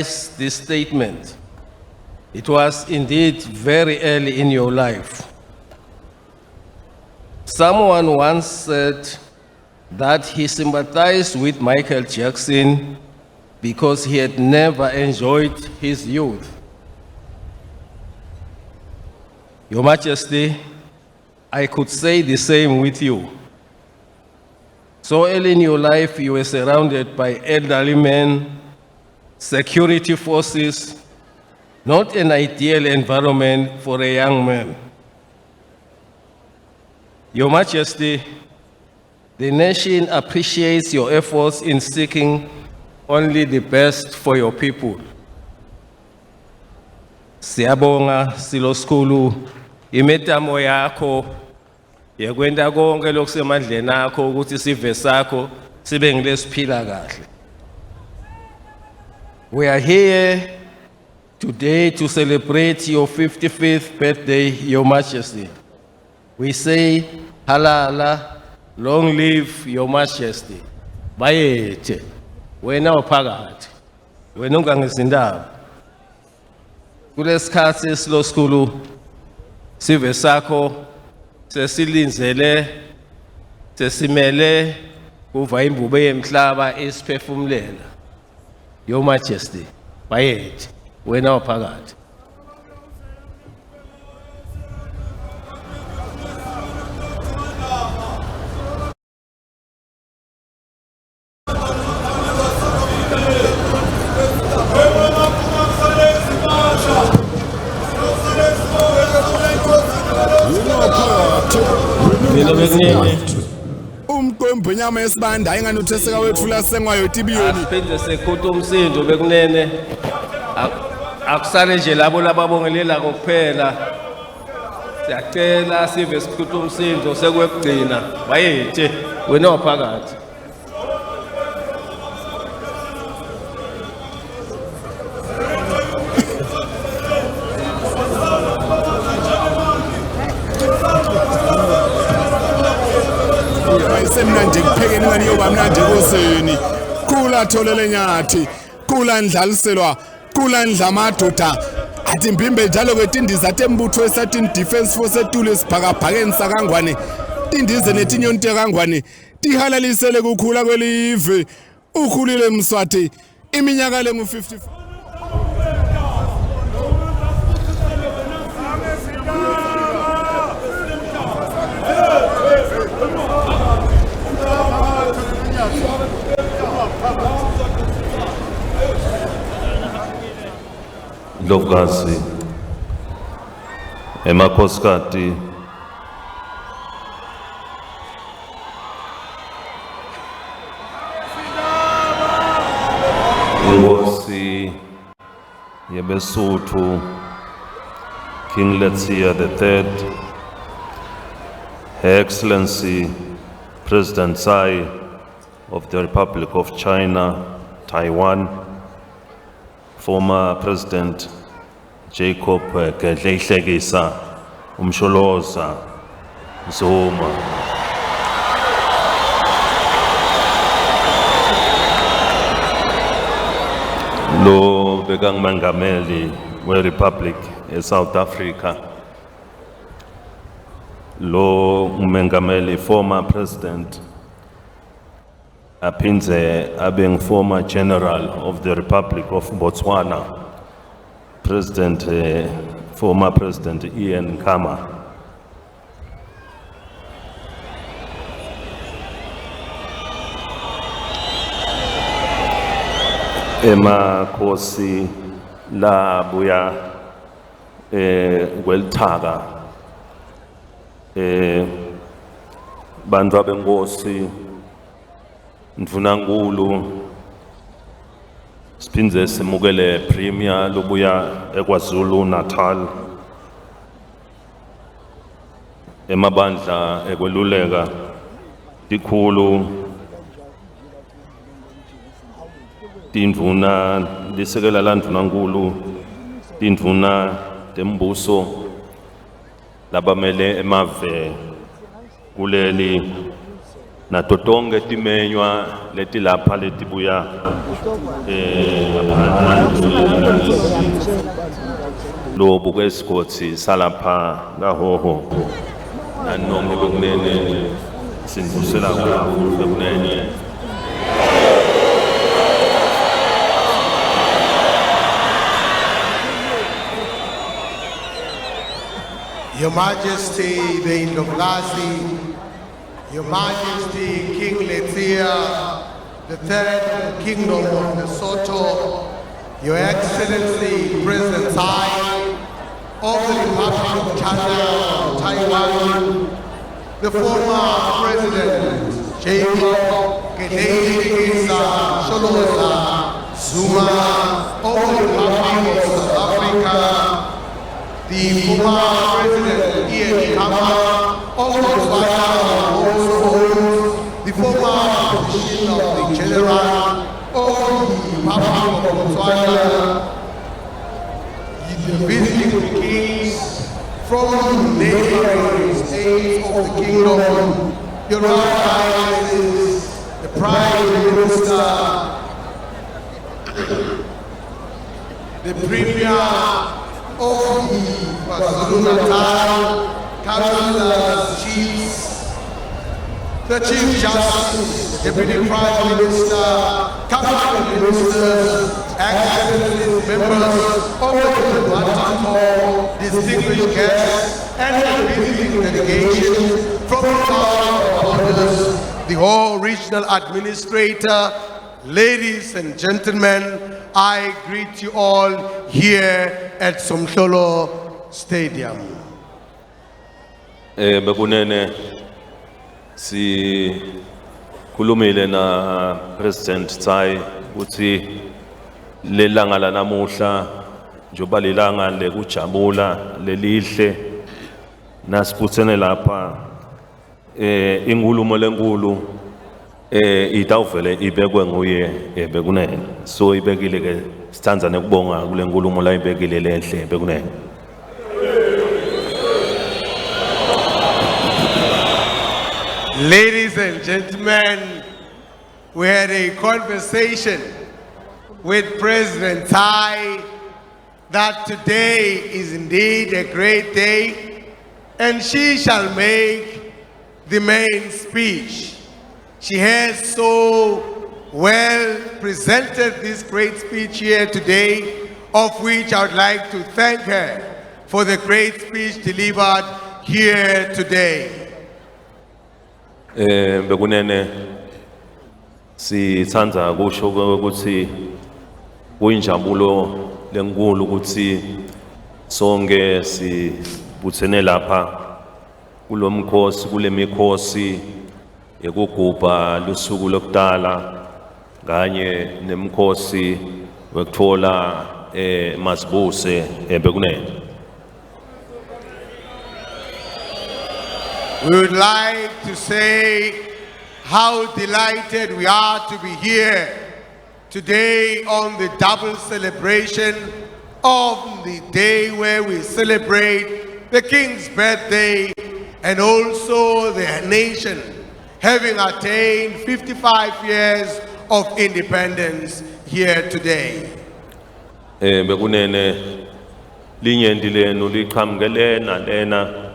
this statement. It was indeed very early in your life. Someone once said that he sympathized with Michael Jackson because he had never enjoyed his youth. Your Majesty, I could say the same with you. So early in your life, you were surrounded by elderly men, security forces, not an ideal environment for a young man. Your Majesty, the nation appreciates your efforts in seeking only the best for your people. Siyabonga silo skulu imetamo yakho yakwenda konke lokusemandleni akho ukuthi sive sakho sibe ngilesiphila kahle. We are here today to celebrate your 55th birthday, Your Majesty. We say, halala, long live Your Majesty. Bayethe, wena uphakathi, wena ungangizindaba. Kulesikhathi silo skulu, sive sakho, sesilinzele, sesimele, kuva imbube yemhlaba isiphefumulela. Your Majesty, bayethe, wena uphakathi. Umqembu nyama yesibanda ingani utheseka wethula sengwayo tibiyoni Asiphinde sekhutha umsindo bekunene akusale nje labo lababongelela kokuphela siyacela sive sikhutha umsindo sekwekugcina bayethe wena uphakathi semnandi kuphekeni ngani yoba mnandi koseni kula tholele nyathi kula ndlaliselwa kula ndlamadoda athi mbimbe njalo kwetindiza tembutho esatin defense force etule sibhakabhakeni sakangwane tindize netinyonto kangwane tihalalisele kukhula kwelive ukhulile Mswati iminyaka lengu 55 Ndlovukazi Yemaswati Inkosi yeBesotho King Mswati III, Her Excellency President Tsai of the Republic of China, Taiwan, former President Jacob Gedleyihlekisa Umsholoza Zuma, lo bekangumengameli we-Republic eSouth Africa, lo umengameli former President aphinze abe former General of the Republic of Botswana, former President Ian Khama. Emakhosi labuya kwelithaka bantu abenkosi Mvunankulu siphindze simukele premier lobuya eKwaZulu Natal emabandla ekweluleka tikhulu tindvuna lisekela la Mvunankulu tindvuna tembuso labamele emave kuleli nato tonke timenywa letilapha letibuya lobu kwesikotsi salapha kahoho nanoma bekunene sinvusela kakhulu bekunene. Your Majesty, the Indoglazi, Your Majesty King Mswati III, Kingdom of Lesotho, Your Excellency President Tsai of the Republic of China, Taiwan, the former President Jacob Sholoza Zuma of the Republic of South Africa, the former President Ian Khama of Botswana also holds the former position of the General of the Republic of Botswana. The visiting kings from neighboring states of the kingdom, Your Royal Highnesses, the Prime Minister, the Premier of the KwaZulu-Natal, councillors, chiefs, the Chief Justice, the Deputy Prime Minister, cabinet ministers, excellencies, members of the diplomatic corps, distinguished guests, and the visiting delegation from the Council of Elders, the whole regional administrator, ladies and gentlemen, I greet you all here at Somhlolo Stadium. Bekunene si kulumile na President Tsai ukuthi lelanga la namuhla njoba lelanga lekujabula lelihle nasibuthene lapha inkulumo lenkulu itawuvele ibekwe nguye bekunene so ibekile ke sithandza nekubonga kule nkulumo la ibekile lehle bekunene. Ladies and gentlemen, we had a conversation with President Tsai that today is indeed a great day and she shall make the main speech. She has so well presented this great speech here today, of which I would like to thank her for the great speech delivered here today. Bekunene sithanda kusho ukuthi kuyinjabulo lenkulu ukuthi sonke sibuthene lapha kulomkhosi kulemikhosi ekugubha lusuku lokudala kanye nemkhosi wekuthola masibuse bekunene. We would like to say how delighted we are to be here today on the double celebration of the day where we celebrate the King's birthday and also the nation having attained 55 years of independence here today. Bekunene linyenti lenu liqhamukele nalena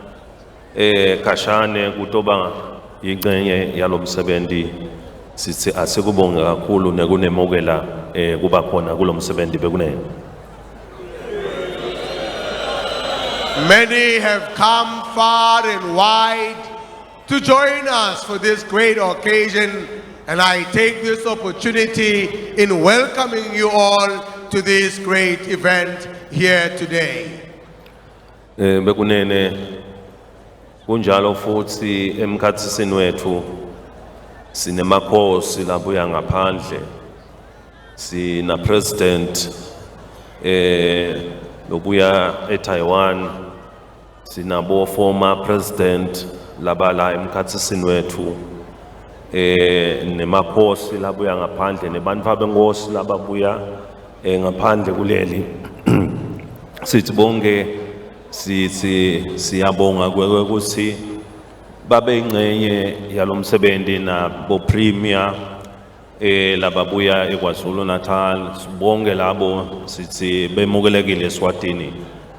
kashane kutoba ingcenye yalomsebenzi sithi asikubonge kakhulu nekunemukela kuba khona kulomsebenzi bekunene. Many have come far and wide to join us for this great occasion, and I take this opportunity in welcoming you all to this great event here today. Bekunene kunjalo futhi emkhathisini wethu sinemakhosi labuya ngaphandle sina president lobuya eTaiwan sinabo former president labala emkhathisini wethu nemakhosi labuya ngaphandle nebantu abenkosi lababuya ngaphandle kuleli sithi bonke sithi siyabonga ukuthi babe ingcenye yalomsebenzi na bo premier lababuya eKwaZulu Natal sibonge labo sithi bemukelekile eSwatini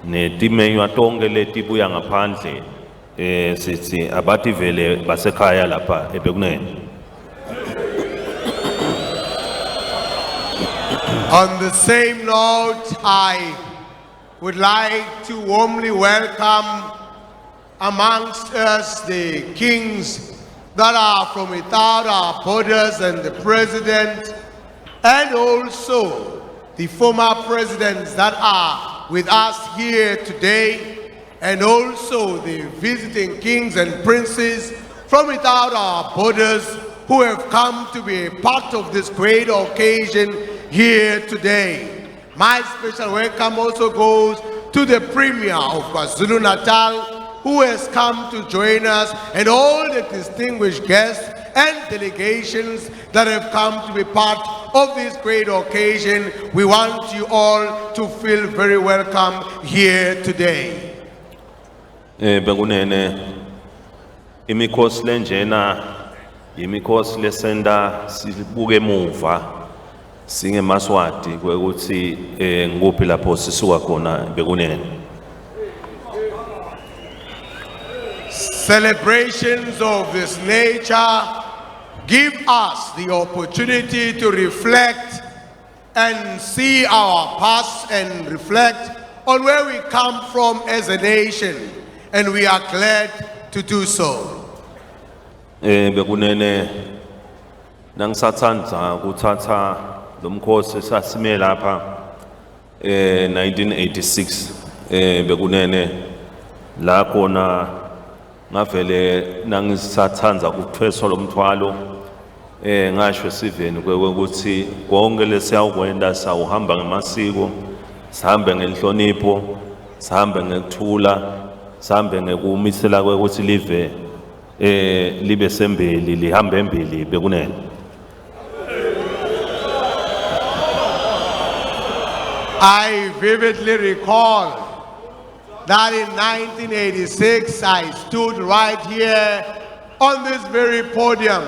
netimenywa tonke letibuya ngaphandle sithi abathi vele basekhaya lapha eBekunene. On the same note, I would like to warmly welcome amongst us the kings that are from without our borders and the president, and also the former presidents that are with us here today, and also the visiting kings and princes from without our borders who have come to be a part of this great occasion here today. My special welcome also goes to the Premier of KwaZulu Natal, who has come to join us, and all the distinguished guests and delegations that have come to be part of this great occasion. We want you all to feel very welcome here today. Bekunene imikhosi lenjena imikhosi lesenda sibuke emuva singemaswati kwekuthi nguphi lapho sisuka khona Bekunene. Celebrations of this nature give us the opportunity to reflect and see our past and reflect on where we come from as a nation, and we are glad to do so. Bekunene nangisathanda kuthatha lomkhosi sasime lapha 1986 Bekunene la khona ngavele nangisathanda kuthweswa lomthwalo ngasho siveni kwekuthi konke lesiyawukwenda sawuhamba ngemasiko, sihambe ngenhlonipho, sihambe ngekuthula, sihambe ngekumisela kwekuthi live libe sembeli lihambe embili Bekunene. I vividly recall that in 1986 I stood right here on this very podium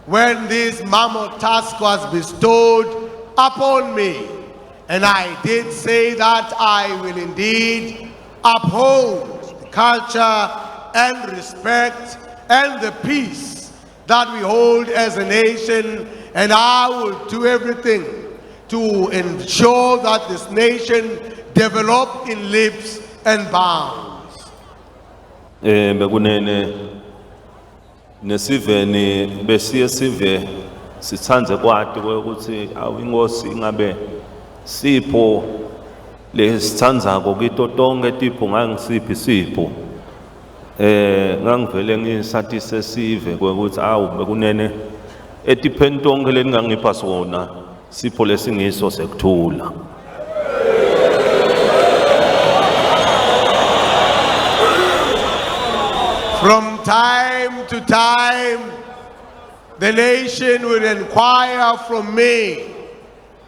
when this mammoth task was bestowed upon me, and I did say that I will indeed uphold the culture and respect and the peace that we hold as a nation, and I will do everything to ensure that this nation develop in leaps and bounds. Bekunene nesiveni besiye sive sithandze kwati ukuthi awingosi ingabe sipho lesithandzako kito tonke tipho ngangisiphi sipho ngangivele ngisatise sive ukuthi Bekunene etipheni tonke leningangipha sona sipho lesingiso sekuthula. From time to time, the nation would inquire from me,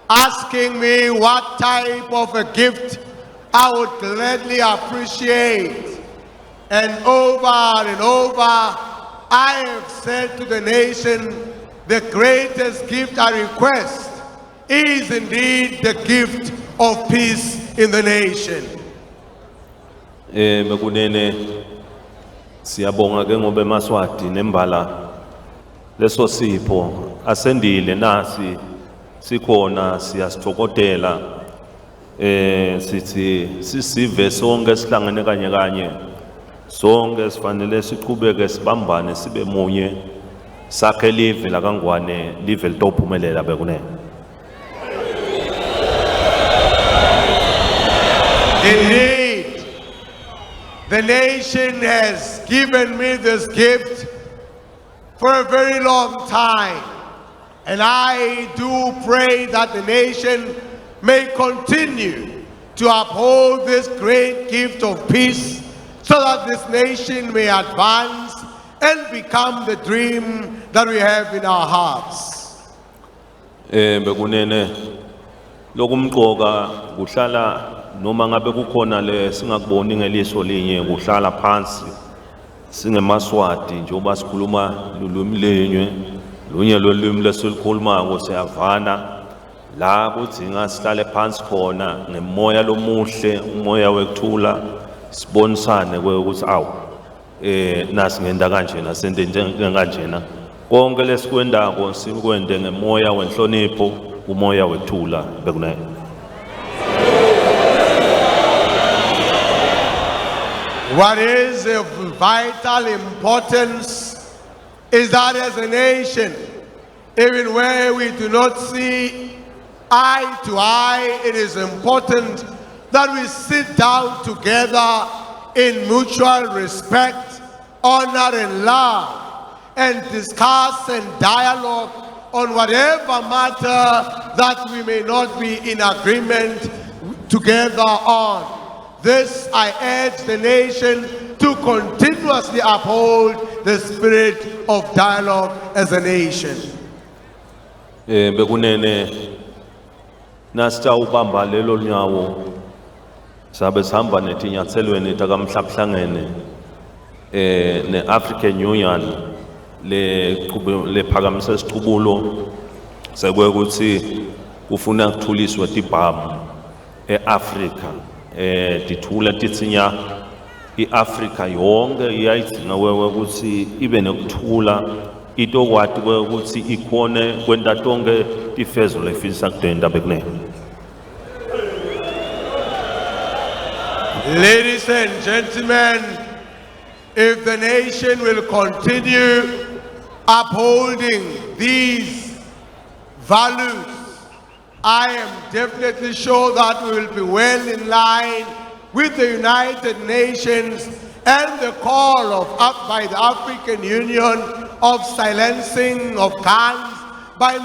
asking me what type of a gift I would gladly appreciate. And over, I have said to the nation, the greatest gift I request is indeed the gift of peace in the nation. Bekunene siyabonga ke ngoba eMaswati nembala leso sipho asendile nasi sikhona siyasithokotela sithi sisive sonke sihlangene kanye sonke sifanele siqhubeke sibambane sibe munye sakhe live la kaNgwane live litophumelela Bekunene. Indeed, the nation has given me this gift for a very long time, and I do pray that the nation may continue to uphold this great gift of peace so that this nation may advance and become the dream that we have in our hearts. Bekunene lokumqoka kuhlala noma ngabe kukhona le singakuboni ngeliso linye kuhlala phansi singemaswati njengoba sikhuluma lulwimi lenywe lunye lolwimi lesilukhulumako siyavana la kudzinga sihlale phansi khona ngemoya lomuhle umoya wekuthula sibonisane ukuthi awu nasi ngenda kanjena sente njenganjena konke lesikwendako sikwende ngemoya wenhlonipho umoya wekuthula bekunayo. What is of vital importance is that as a nation, even where we do not see eye to eye, it is important that we sit down together in mutual respect, honor and love, and discuss and dialogue on whatever matter that we may not be in agreement together on. This, I urge the nation to continuously uphold the spirit of dialogue as a nation. Bekunene nasita ubamba lelo nyawo sabe sihamba netinyatselweni takamhlabuhlangene ne-African Union le phakamise isiqubulo sekwekuthi ufuna ukuthuliswa tibhamu e-Africa tithula titsinya i-Africa yonke iyayidzinga ukuthi ibe nekuthula itokwati ukuthi ikhone kwenta tonke tifezo lefisa kudenda bekuneyo. Ladies and gentlemen, if the nation will continue upholding these values, I am definitely sure that we will be well in line with the United Nations and the call by the African Union of silencing of guns by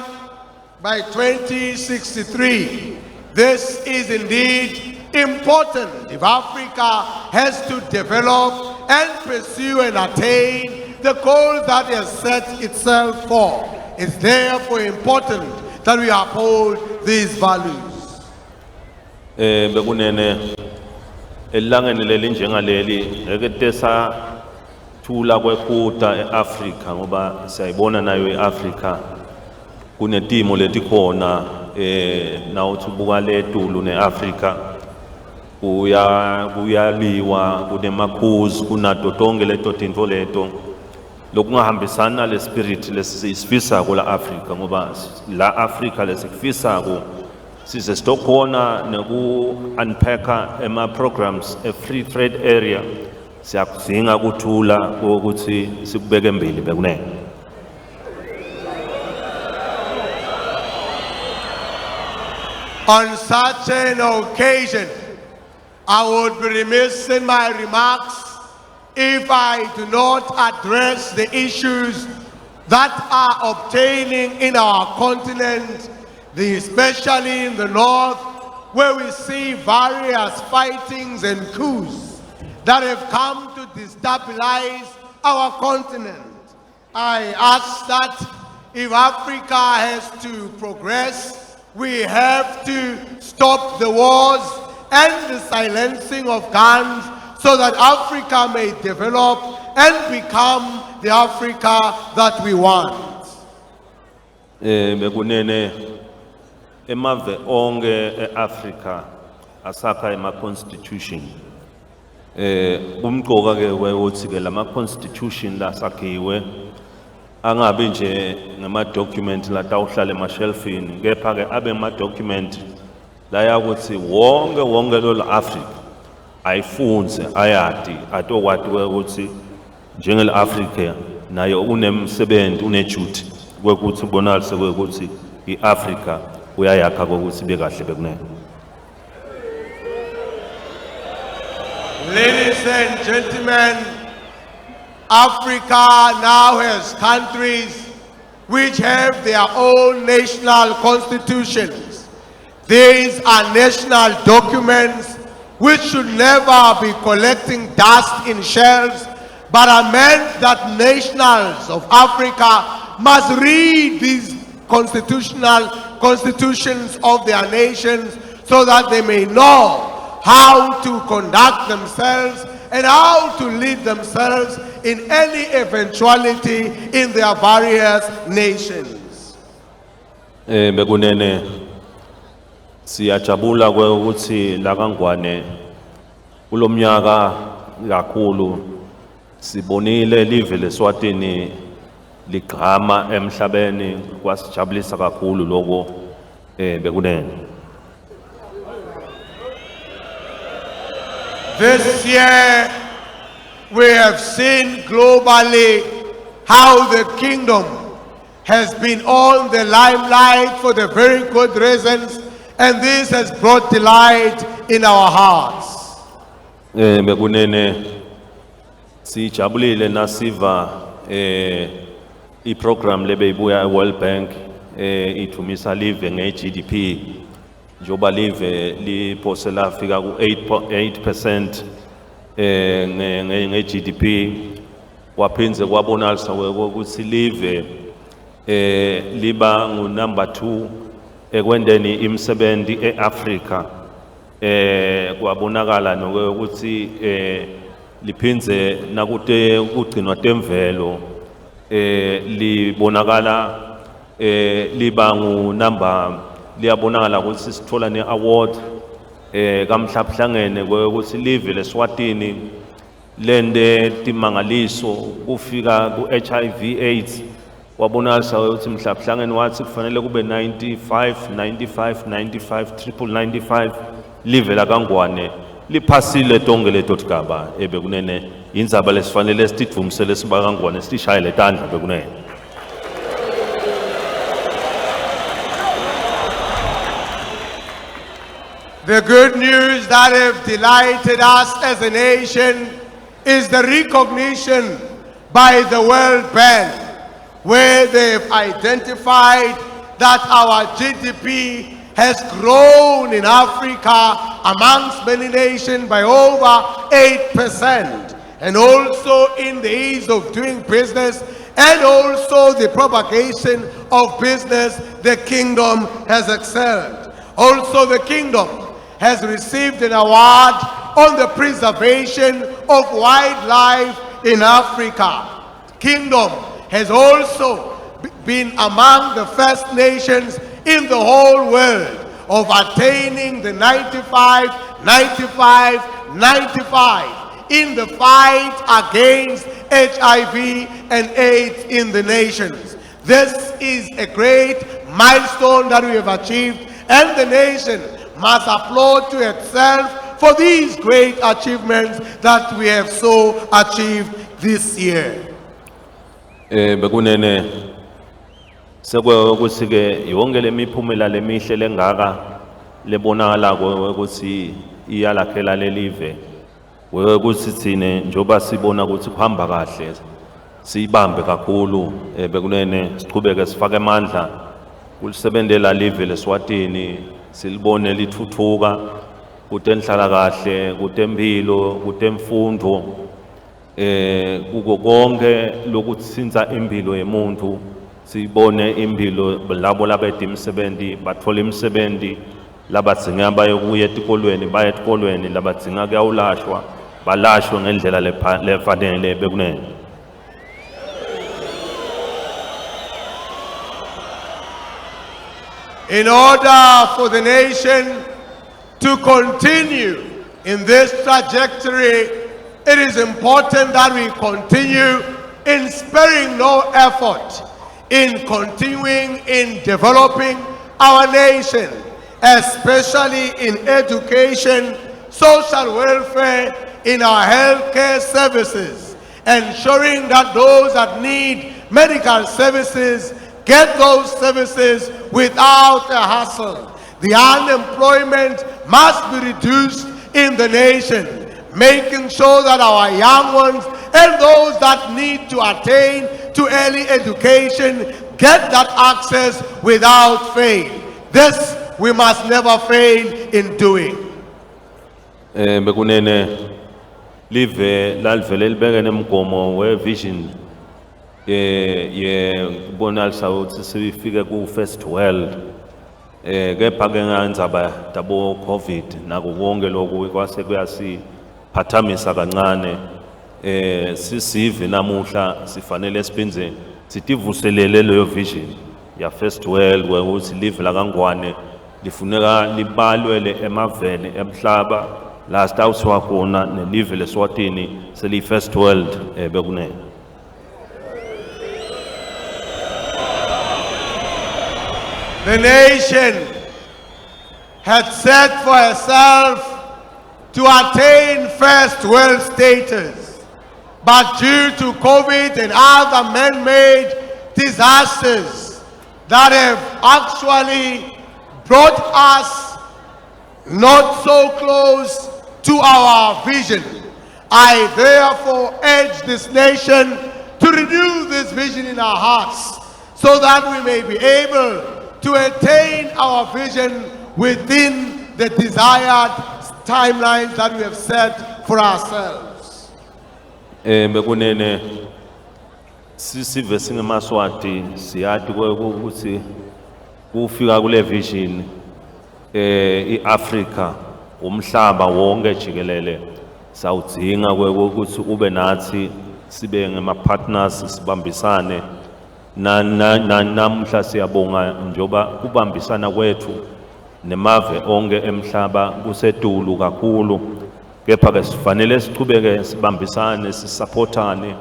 2063. This is indeed important if Africa has to develop and pursue and attain the goals that it has set itself for. It's therefore important that we uphold these values. Bekunene elangeni leli njengaleli eketesa thula kwekuta eAfrica ngoba siyayibona nayo eAfrica kunetimo letikhona nawuthi ubuka letulu neAfrica kuyaliwa kunemakhuzi kunato tonke leto tintfo leto lokungahambisana le spirit lesisifisako la Africa ngoba la Africa lesikufisako size sitokhona neku unpacka ema programs e free trade area siyakudzinga kuthula ukuthi sikubeke embili bekunene. On such an occasion, I would be remiss in my remarks if I do not address the issues that are obtaining in our continent, especially in the north, where we see various fightings and coups that have come to destabilize our continent. I ask that if Africa has to progress, we have to stop the wars and the silencing of guns so that Africa may develop and become the Africa that we want. Bekunene emave onke eAfrica asakha ema constitution umqoka ke ukuthi ke lama constitution la sakhiwe angabe nje ngama document la tawuhlala emashelfini kepha ke abe ama document la yakuthi wonke lo Africa ayifunze ayati atokwati ukuthi njengele Africa nayo unemsebenzi uneduty kwekuthi bonalise kwekuthi iAfrica uyayakha kokuthi bekahle bekunene. Ladies and gentlemen, Africa now has countries which have their own national constitutions. These are national documents which should never be collecting dust in shelves, but are meant that nationals of Africa must read these constitutions of their nations so that they may know how to conduct themselves and how to lead themselves in any eventuality in their various nations. Bekunene siyajabula ukuthi la kaNgwane kulomnyaka kakhulu sibonile live leSwatini ligqama emhlabeni kwasijabulisa kakhulu lokho bekunene. This year we have seen globally how the kingdom has been on the limelight for the very good reasons, and this has brought delight in our hearts. Bekunene sijabulile nasiva iprogram lebeyibuya World Bank ithumisa live nge-GDP njoba live liphosela fika ku 8% nge-GDP kwaphinze kwabonakala ukuthi live liba ngu number 2 ekwendeni imisebenzi eAfrica kwabonakala nokuthi liphinze nakude ukugcinwa temvelo libonakala liba ngu number liyabonakala ukuthi sithola ne-award kamhlabuhlangene ukuthi live leSwatini lende timangaliso kufika ku-HIV AIDS wabonakala ukuthi mhlabuhlangene wathi kufanele kube 95 live la kaNgwane liphasile tonke leto tigaba bekunene indzaba lesifanele sitidvumisele siba kaNgwane sitishayele tandla bekunene. The good news that have delighted us as a nation is the recognition by the World Bank, where they've identified that our GDP has grown in Africa amongst many nations by over 8%, and also in the ease of doing business and also the propagation of business, the kingdom has excelled. Also the kingdom has received an award on the preservation of wildlife in Africa. Kingdom has also been among the first nations in the whole world of attaining the 95 in the fight against HIV and AIDS in the nations. This is a great milestone that we have achieved, and the nation must applaud to itself for these great achievements that we have so achieved this year. Bekunene ukuthi ke yonke lemiphumela lemihle lengaka lebonakala ukuthi iyalakhela lelive ukuthi thine njoba sibona ukuthi kuhamba kahle siyibambe kakhulu bekunene siqhubeke sifake amandla kulisebenzela live leSwatini silibone lithuthuka kutenhlala kahle kutempilo kutemfundo kuko konke lokutsinza impilo yemuntu sibone impilo labo labedima imisebenzi bathola imisebenzi labadzinga bayokuya etikolweni baya etikolweni labadzinga kuyawulashwa balashwe ngendlela lefanele bekunene. In order for the nation to continue in this trajectory, it is important that we continue in sparing no effort in continuing in developing our nation, especially in education, social welfare, in our healthcare services, ensuring that those that need medical services get those services without a hassle. The unemployment must be reduced in the nation, making sure that our young ones and those that need to attain to early education get that access without fail. This we must never fail in doing. Bekunene live lalivele libeke nemgomo we vision bonalisa ukuthi sifike ku first world kepha ke ngandzaba dabo COVID nako konke lokhu kwase kuyasiphathamisa kancane sisive namuhla sifanele siphinze sitivuselele leyo vision ya first world ukuthi live la kaNgwane lifuneka libalwele emaveni emhlaba la sitawusiwa khona nelive leSwatini seli first world bekunene. The nation had set for herself to attain first world status, but due to COVID and other man-made disasters that have actually brought us not so close to our vision, I therefore urge this nation to renew this vision in our hearts so that we may be able to attain our vision within the desired timelines that we have set for ourselves. Bekunene sisive singemaswati siyati ukuthi kufika kule vision iAfrica umhlaba wonke jikelele sawudinga ukuthi ube nathi sibe ngema partners sibambisane namhla siyabonga njoba kubambisana kwethu nemave onke emhlaba kusetulu kakhulu kepha ke sifanele sichubeke sibambisane sisupportane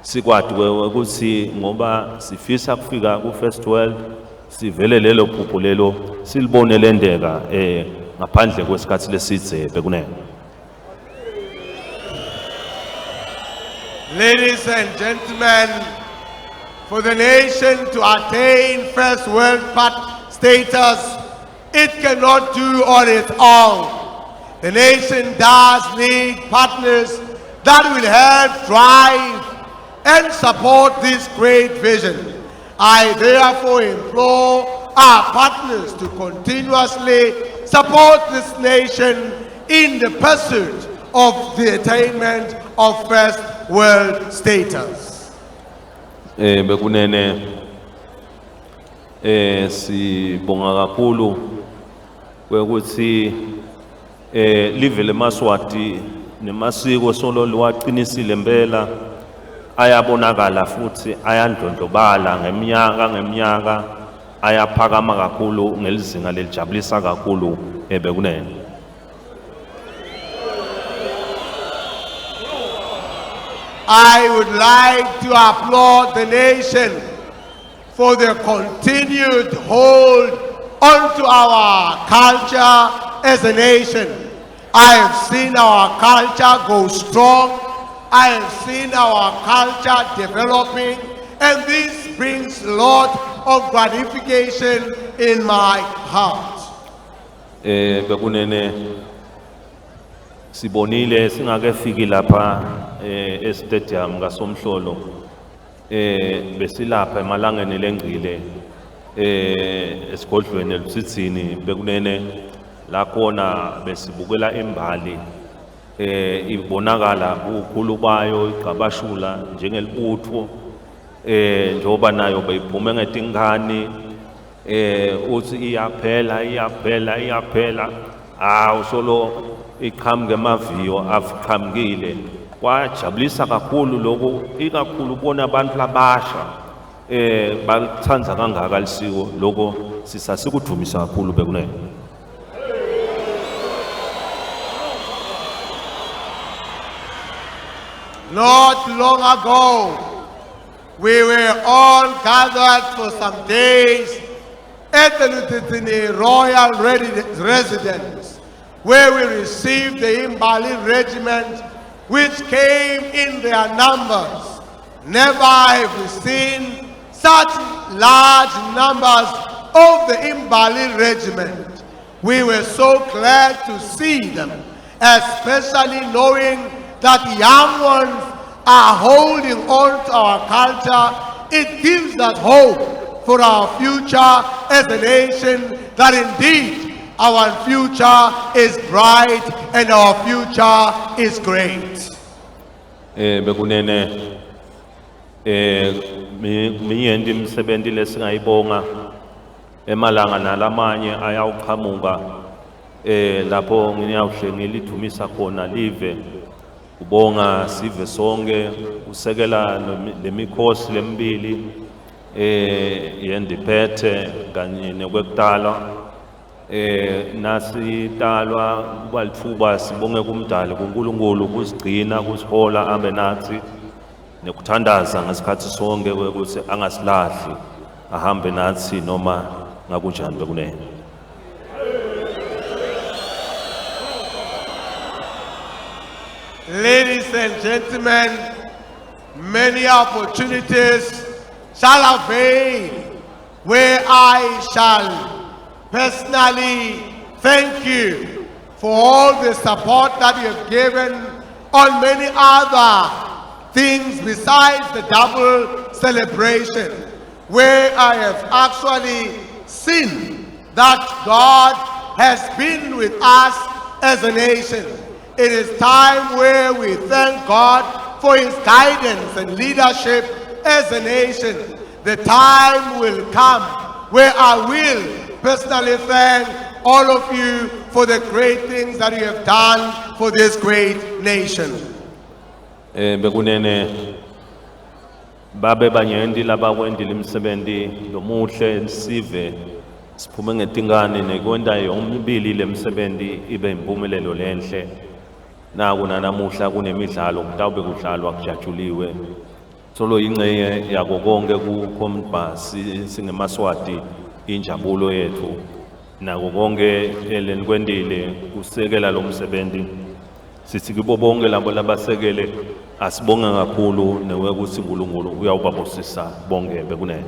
sikwadi ukuthi ngoba sifisa kufika ku first world sivele lelo phupho lelo silibone lendeka ngaphandle kwesikhathi lesidze bekunene. Ladies and gentlemen, for the nation to attain first world status, it cannot do on its own. The nation does need partners that will help drive and support this great vision. I therefore implore our partners to continuously support this nation in the pursuit of the attainment of first world status. Bekunene sibonga kakhulu ukuthi live leMaswati nemasiko solo liwaqinisile impela ayabonakala futhi ayandlondlobala ngeminyaka ayaphakama kakhulu ngelizinga lelijabulisa kakhulu bekunene. I would like to applaud the nation for their continued hold onto our culture as a nation. I have seen our culture go strong. I have seen our culture developing, and this brings a lot of gratification in my heart. Bekunene sibonile singakefiki lapha estadium ngaSomhlolo besilapha emalangeni lengcile esigodlweni elusithini bekunene la khona besibukela imbali ibonakala ukukhulu bayo igqabashula njengelibutho njoba nayo beyiphume ngetingani uthi iyaphela solo iqhamuke emaviyo avuqhamukile kwajabulisa kakhulu lokho ikakhulu ubona abantu labasha balithanda kangaka lisiko lokho sisasikudumisa kakhulu bekunene. Not long ago, we were all gathered for some days at the Lutitini Royal Residence, where we received the Imbali Regiment, which came in their numbers. Never have we seen such large numbers of the Imbali Regiment. We were so glad to see them, especially knowing that young ones are holding on to our culture. It gives that hope for our future as a nation, that indeed our future is bright and our future is great. Bekunene miyendi imisebenzi lesingayibonga emalanga nalamanye ayawuqhamuka lapho ngiyawuhle ngilithumisa khona live ubonga sive sonke usekela lemikhosi lemibili yendiphethe kanye nekwekutalwa nasitalwa kubalitfuba sibonge kumdali kuNkulunkulu kusigcina kusihola abe nathi nekuthandaza ngesikhathi sonke ukuthi angasilahli ahambe nathi noma ngakunjani bekunene. Ladies and gentlemen, many opportunities shall avail where I shall personally thank you for all the support that you have given on many other things besides the double celebration, where I have actually seen that God has been with us as a nation. It is time where we thank God for His guidance and leadership as a nation. The time will come where I will personally thank all of you for the great things that you have done for this great nation. Bekunene babe banyenti labakwendile imsebenzi lomuhle sive siphume ngetingane nekwenda yomibili lemsebenzi ibe impumelelo lenhle. Naku nanamuhla kunemidlalo kutawube kudlalwa kujatshuliwe solo ingcenye yako konke kukhomba singemaswati injabulo yethu nako konke elenikwendile kusekela lo msebenzi sithi kubo bonke labo labasekele asibonga kakhulu newekuthi uNkulunkulu uyawubabusisa bonke bekunene.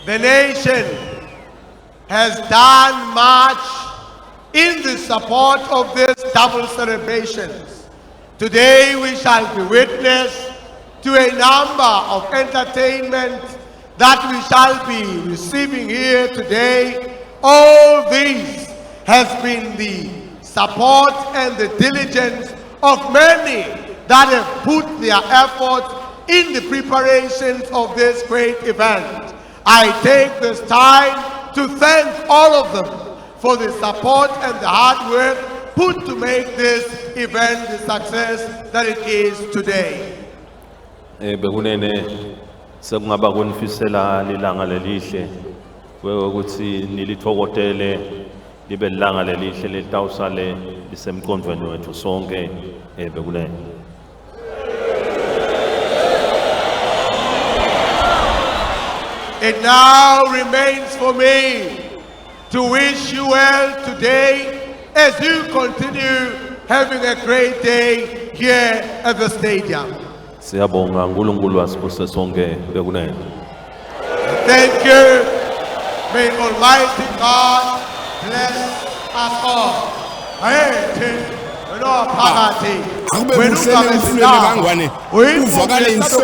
The nation has done much in the support of this double celebrations. Today we shall be witness to a number of entertainment that we shall be receiving here today. All these has been the support and the diligence of many that have put their effort in the preparations of this great event. I take this time to thank all of them for the support and the hard work put to make this event the success that it is today. Bekunene sekungaba konifisela lilanga lelihle ukuthi nilithokotele libe lilanga lelihle letawusale lisemqondweni wethu sonke bekunene. It now remains for me to wish you well today as you continue having a great day here at the stadium. Siyabonga uNkulunkulu wasipuse sonke bekunene. Thank you. May Almighty God bless us all. Akube muhlele emfulweni kangwane uvakale inhloko